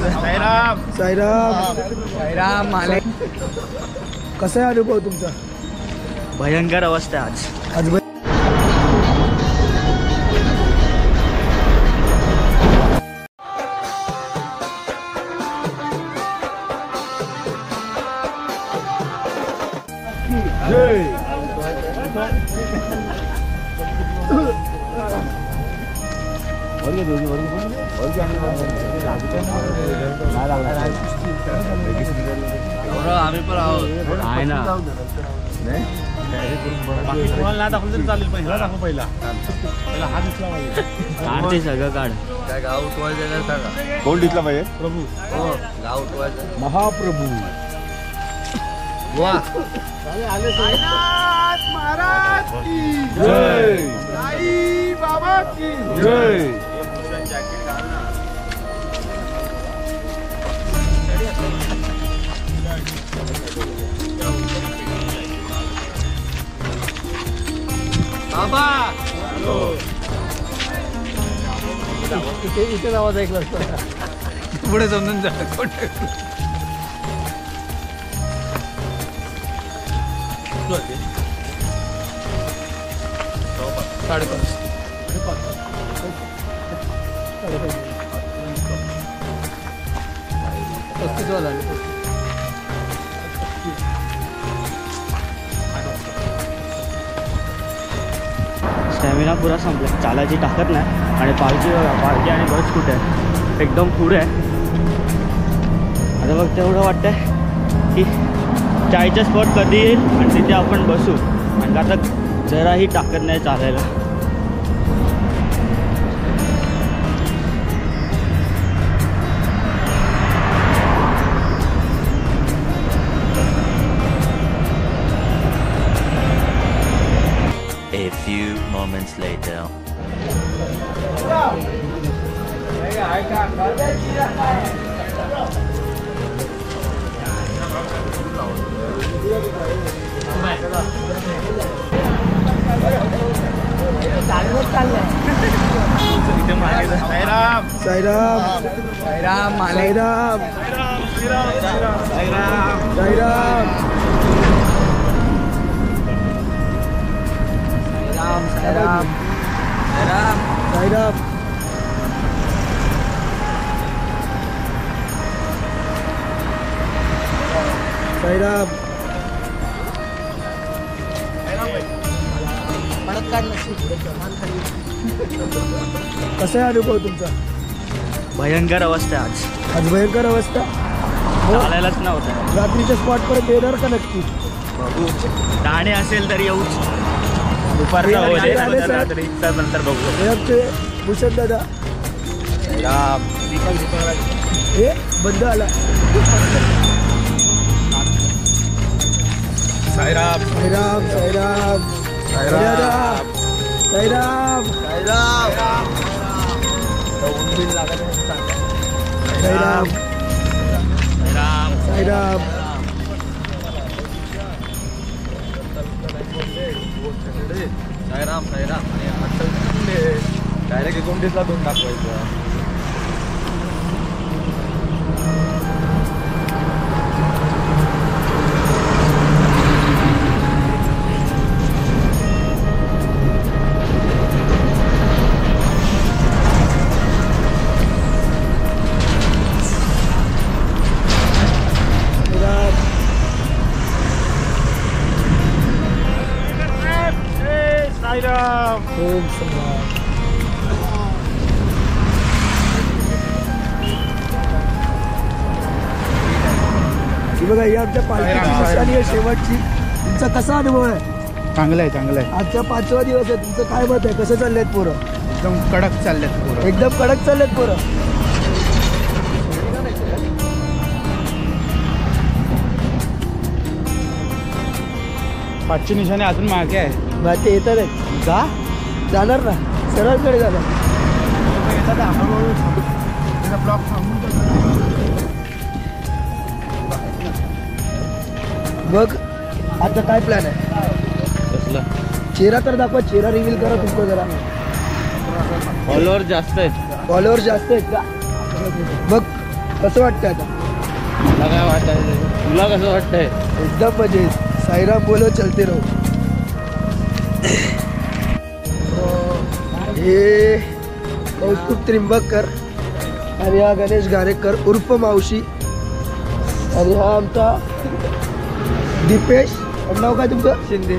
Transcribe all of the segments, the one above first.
साईराम साईराम साईराम माले. कसा आहे अनुभव तुमचा? भयंकर अवस्था आज. आम्ही पण आहोत आहे ना. तुम्हाला दाखवलं तरी चालेल. पहिला दाखव. पहिला हा दिसला पाहिजे. काढते सगळं काढ. काय गाव उठवायचं सांगा. कोण दिसला पाहिजे? प्रभू. हो गाव उठवायचं. महाप्रभू. वा महाराज की जय. साई बाबा की जय. बाबा इथे आवाज ऐकला असता. पुढे समजून जा. स्टॅमिना पुरा संपला. चालायची ताकद नाही. आणि पालखी आणि बस कुठे आहे एकदम पुढे आहे. आता बघ तेवढं वाटतंय की चायचा स्पॉट कधी येईल आणि तिथे आपण बसू. आणि आता जराही ताकद नाही चालायला. A few moments later. Sairam Sairam Sairam माले. साईराम साईराम साईराम साईराम साईराम साईराम साईराम. कसा आहे अनुभव तुमचा? भयंकर अवस्था आज. आज भयंकर अवस्था. चालायलाच नव्हतं. रात्रीच्या स्पॉट पर्यंत येणार का नक्की? बघू. ठाणे असेल तर येऊच. दुपारचा रात्रीचा नंतर बघू. भूषण दादा राम हे बंद आला. साईराम साईराम साईराम साईराम साईराम साईराम साईराम साईराम साईराम. साईराम साईराम. आणि डायरेक्ट 29ला दोन दाखवायचं. साईराम. ओम सम्राट. ही बघा ही आमच्या पालखीची निशाणी आहे शेवटची. तुमचा कसा अनुभव आहे? चांगलं आहे चांगलं आहे. आजचा 5वा दिवस आहे. तुमचं काय मत आहे? कसं चाललेत पोरं? एकदम कडक चाललेत पोरं. एकदम कडक चाललेत पोरं. पाचची निशाणी अजून मागे आहे. ते येतात का जाणार ना सरळकडे जाणार. बघ आता काय प्लॅन आहे? कसला चेहरा तर दाखवा. चेहरा रिव्हील करा तुमचं जरा. फॉलोअर जास्त आहेत. फॉलोअर जास्त आहेत का? बघ कसं वाटतंय आता? मला काय वाटायचं, तुला कसं वाटतंय? एकदम मजेत. साईराम बोलो चलते रहो. हे कौस्तुभ त्रिंबककर आणि हा गणेश घारेकर उर्फ मावशी आणि हा आमचा दीपेश. नाव काय तुमचं? शिंदे.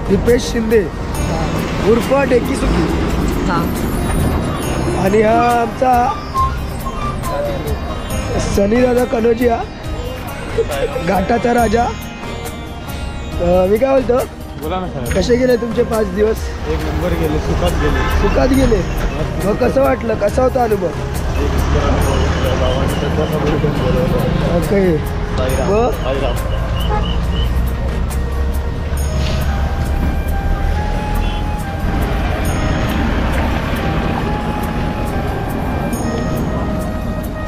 दीपेश शिंदे उर्फ डेकी सुकी. आणि हा आमचा सनी दादा कनोजिया घाटाचा राजा. मी काय बोलतो, बोला ना सर. कसे गेले तुमचे 5 दिवस? एक नंबर गेले, सुखात गेले. सुखात गेले. मग कसं वाटलं, कसा होता अनुभव? ओके.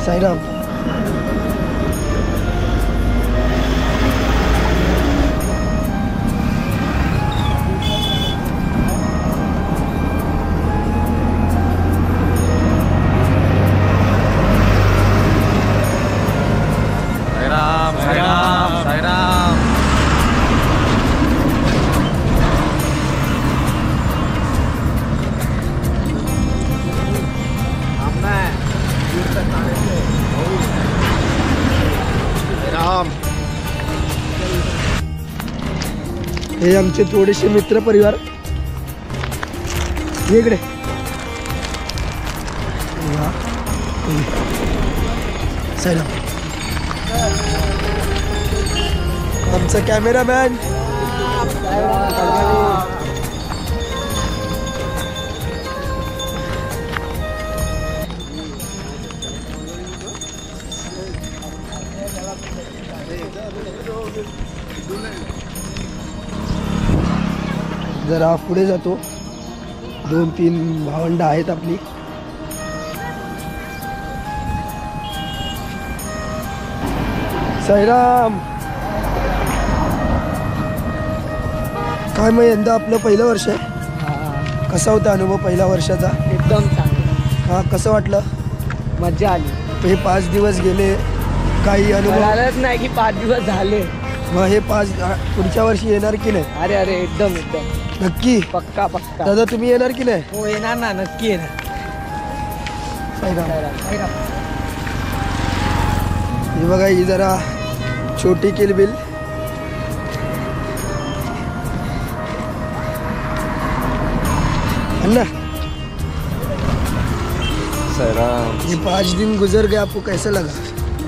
साईराम. हे आमचे थोडेसे मित्र परिवार. इकडे साईराम. आमचा कॅमेरामॅन जरा पुढे जातो. 2-3 भावंड आहेत आपली. साईराम. काय मग यंदा आपलं पहिलं वर्ष आहे. कसा होता अनुभव पहिल्या वर्षाचा? एकदम चांगलं. हा, कसं वाटलं? मजा आली. हे 5 दिवस गेले, काही अनुभव? कळालंच नाही की 5 दिवस झाले. मग हे 5 पुढच्या वर्षी येणार की नाही? अरे अरे एकदम एकदम नक्की. पक्का पक्का. दादा तुम्ही येणार की नाही? हो येणार ना, नक्की येणार. साईराम. हे बघा, ही जरा छोटी किलबिल. अन्ना साईराम. ये 5 दिन गुजर गए, आपको कैसा लगा?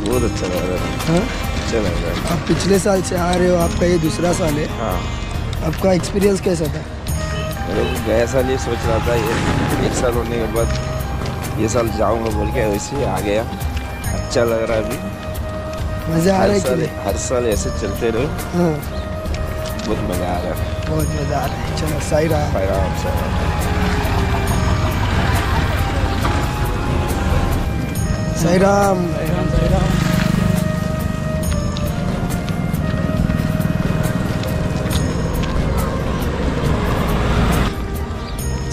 बहुत अच्छा लग रहा है. हाँ? अच्छा लग रहा है. आप पिछले साल से आ रहे हो, आपका ये दूसरा साल है. हाँ, आपका एक्सपीरियंस कैसा था? गया साल ये सोच रहा था, ये 1 साल होने के बाद ये साल जाऊंगा बोल के वैसे आ गया. अच्छा लग रहा है. अभी मजा आ रहा है कि नहीं? हर साल ऐसे चलते रहो. हाँ, बहुत मजा आ रहा है. बहुत मजा आ रहा है. चलो साईराम. साईराम. साईराम.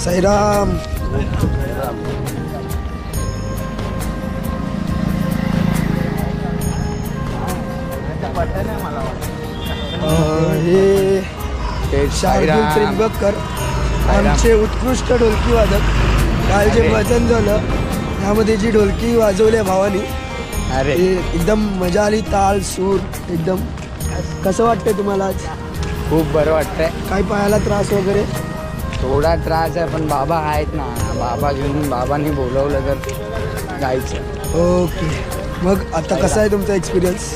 साईराम. हे शार्दूल त्रिंबककर आमचे उत्कृष्ट ढोलकी वादक. काल जे भजन झालं त्यामध्ये जी ढोलकी वाजवली भावानी, अरे एकदम मजा आली. ताल सूर एकदम. कसं वाटतंय तुम्हाला आज? खूप बरं वाटतंय. काय पायाला त्रास वगैरे? थोडा त्रास आहे पण बाबा आहेत ना, बाबा घेऊन बाबांनी बोलवलं तर जायचं. ओके. मग आता कसा आहे तुमचा एक्सपिरियन्स?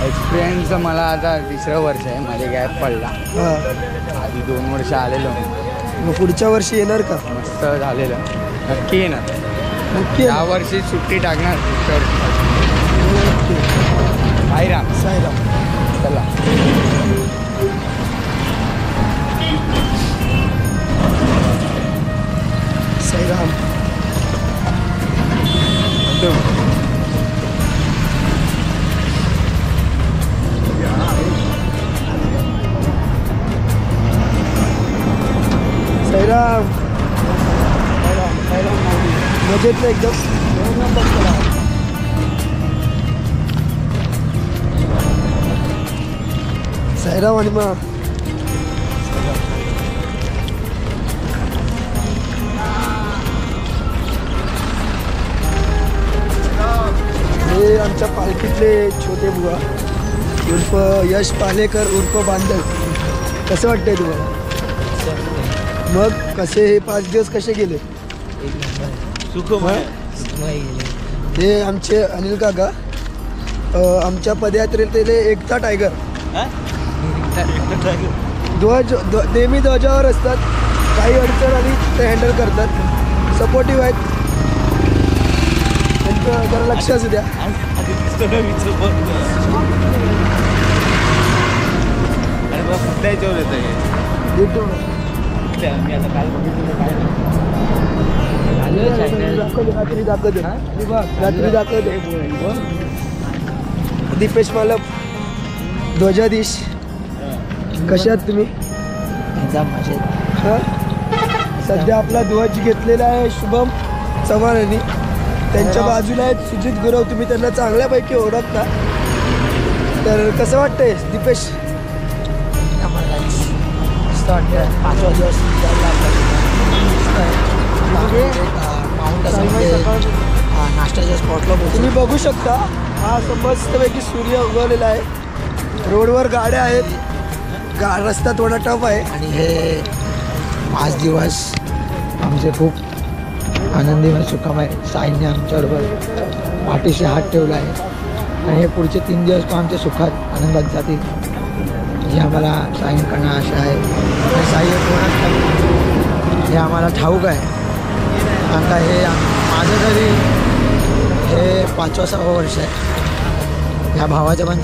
एक्सपिरियन्स मला आता 3रं वर्ष आहे. मध्ये गॅप पडला. हां. आधी 2 वर्ष आलेलो. मग पुढच्या वर्षी येणार का? मस्त झालेलं. नक्की येणार. नक्की या वर्षी सुट्टी टाकणार. ओके. साईराम. साईराम. चला. साईराम. साईराम. मजेत ना एकदम. साईराम आणि मग हे आमच्या पालखीतले छोटे बुवा उर्फ यश पालेकर उर्फ बांधल. कसं वाटतंय तुम्हाला? मग कसे हे 5 दिवस कसे गेले? हे आमचे अनिल काका आमच्या पदयात्रेत एकता टायगर नेहमी ध्वजावर असतात. काही अडचण आली ते हँडल करतात. सपोर्टिव्ह आहेत. त्यांचं जरा लक्ष असू द्या. रात्री दाखवते दीपेश मालप ध्वजाधीश. कशात तुम्ही? हां सध्या आपला ध्वज घेतलेला आहे शुभम चव्हाण यांनी. त्यांच्या बाजूला आहेत सुजित गुरव. तुम्ही त्यांना चांगल्यापैकी ओळखता. तर कसं वाटतंय दीपेश? पाचवा दिवस नाश्त्याच्या स्पॉटला तुम्ही बघू शकता. हा मस्तपैकी सूर्य उगवलेला आहे. रोडवर गाड्या आहेत. रस्ता थोडा टफ आहे. आणि हे 5 दिवस आमचे खूप आनंदीमय सुखमय. साईंनी आमच्याबरोबर पाठीशी हात ठेवला आहे आणि हे पुढचे 3 दिवस पण आमच्या सुखात आनंदात जातील ही आम्हाला साईंकडनं आशा आहे. आणि साई हे आम्हाला ठाऊक आहे. कारण का हे माझं तरी हे 5वं-6वं वर्ष आहे. ह्या भावाचं पण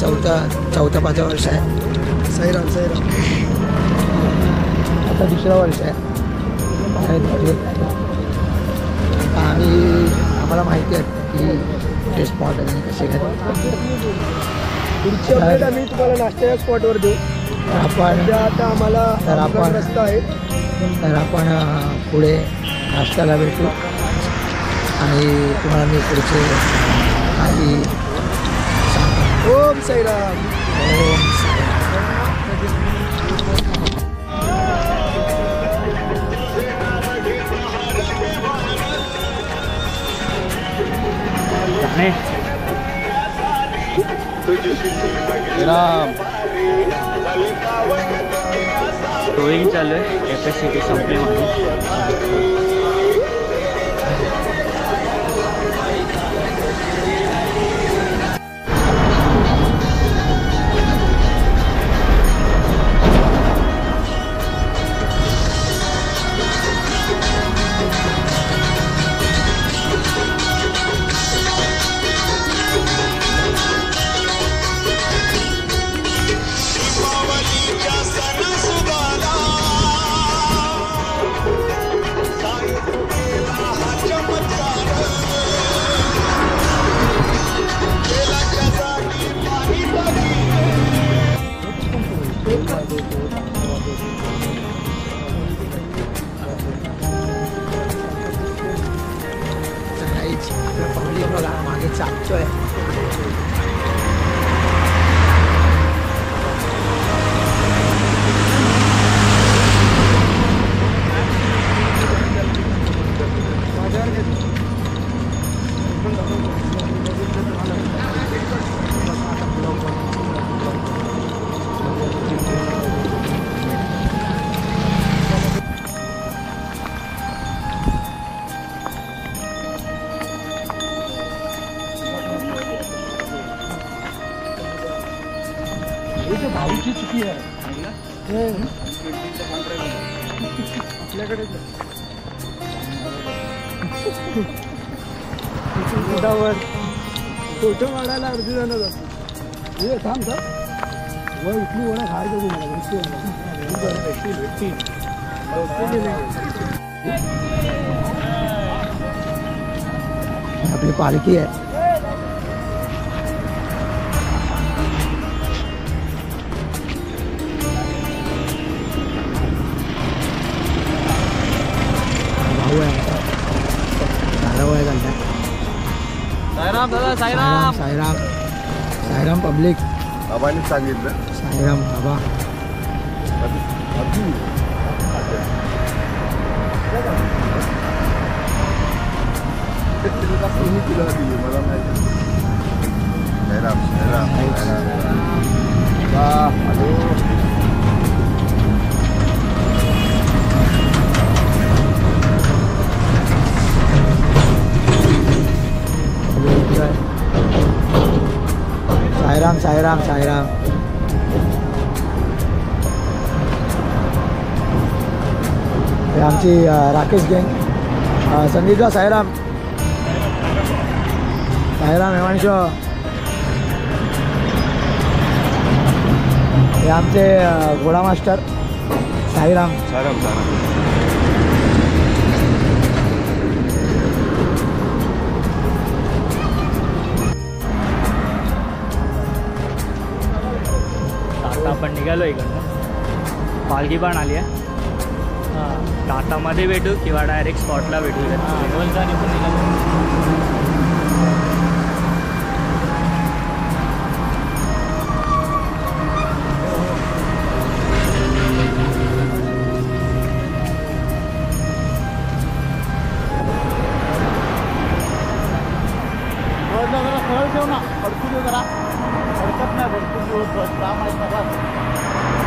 4-5 वर्ष आहे. साईराम साईराम आता 2रं वर्ष आहे. आम्हाला माहिती आहे की ते स्पॉट आहे कसे काय. पुढची अपडेट आम्ही तुम्हाला नाश्त्याच्या स्पॉटवर देऊ. आता आम्हाला रस्ता आहे. तर आपण पुढे नाश्त्याला भेटू आणि तुम्हाला मी पुढचे काही सांगतो. ओम साईराम. ओम रोईंग चालू आहे. कॅपॅसिटी संपली माझी. पब्लिक बघा मागे चालतोय. भाऊची चुकी आहे. आपल्याकडे फोटो काढायला अर्धी जण जातात. हे थांब थांब वर इथली ओळख हाय बघू मला. आपली पालखी आहे. भाऊ आहे धारावळ घालतात. साईराम दादा. साईराम साईराम साईराम पब्लिक. बाबांनी सांगितलं साईराम बाबा. मला माहिती साईराम साईराम साईराम. हे आमची राकेश गँग. संदीपला साईराम. साईराम हेमांश. हे आमचे घोडा मास्टर साईराम. सारम सारम. आता आपण निघालो इकडनं. पालखी पण आली आहे. दातामध्ये भेटू किंवा डायरेक्ट स्पॉटला भेटू. सरळ ठेव ना. भरपूर जरा हरकत नाही. भरपूर दिवस काम आहे.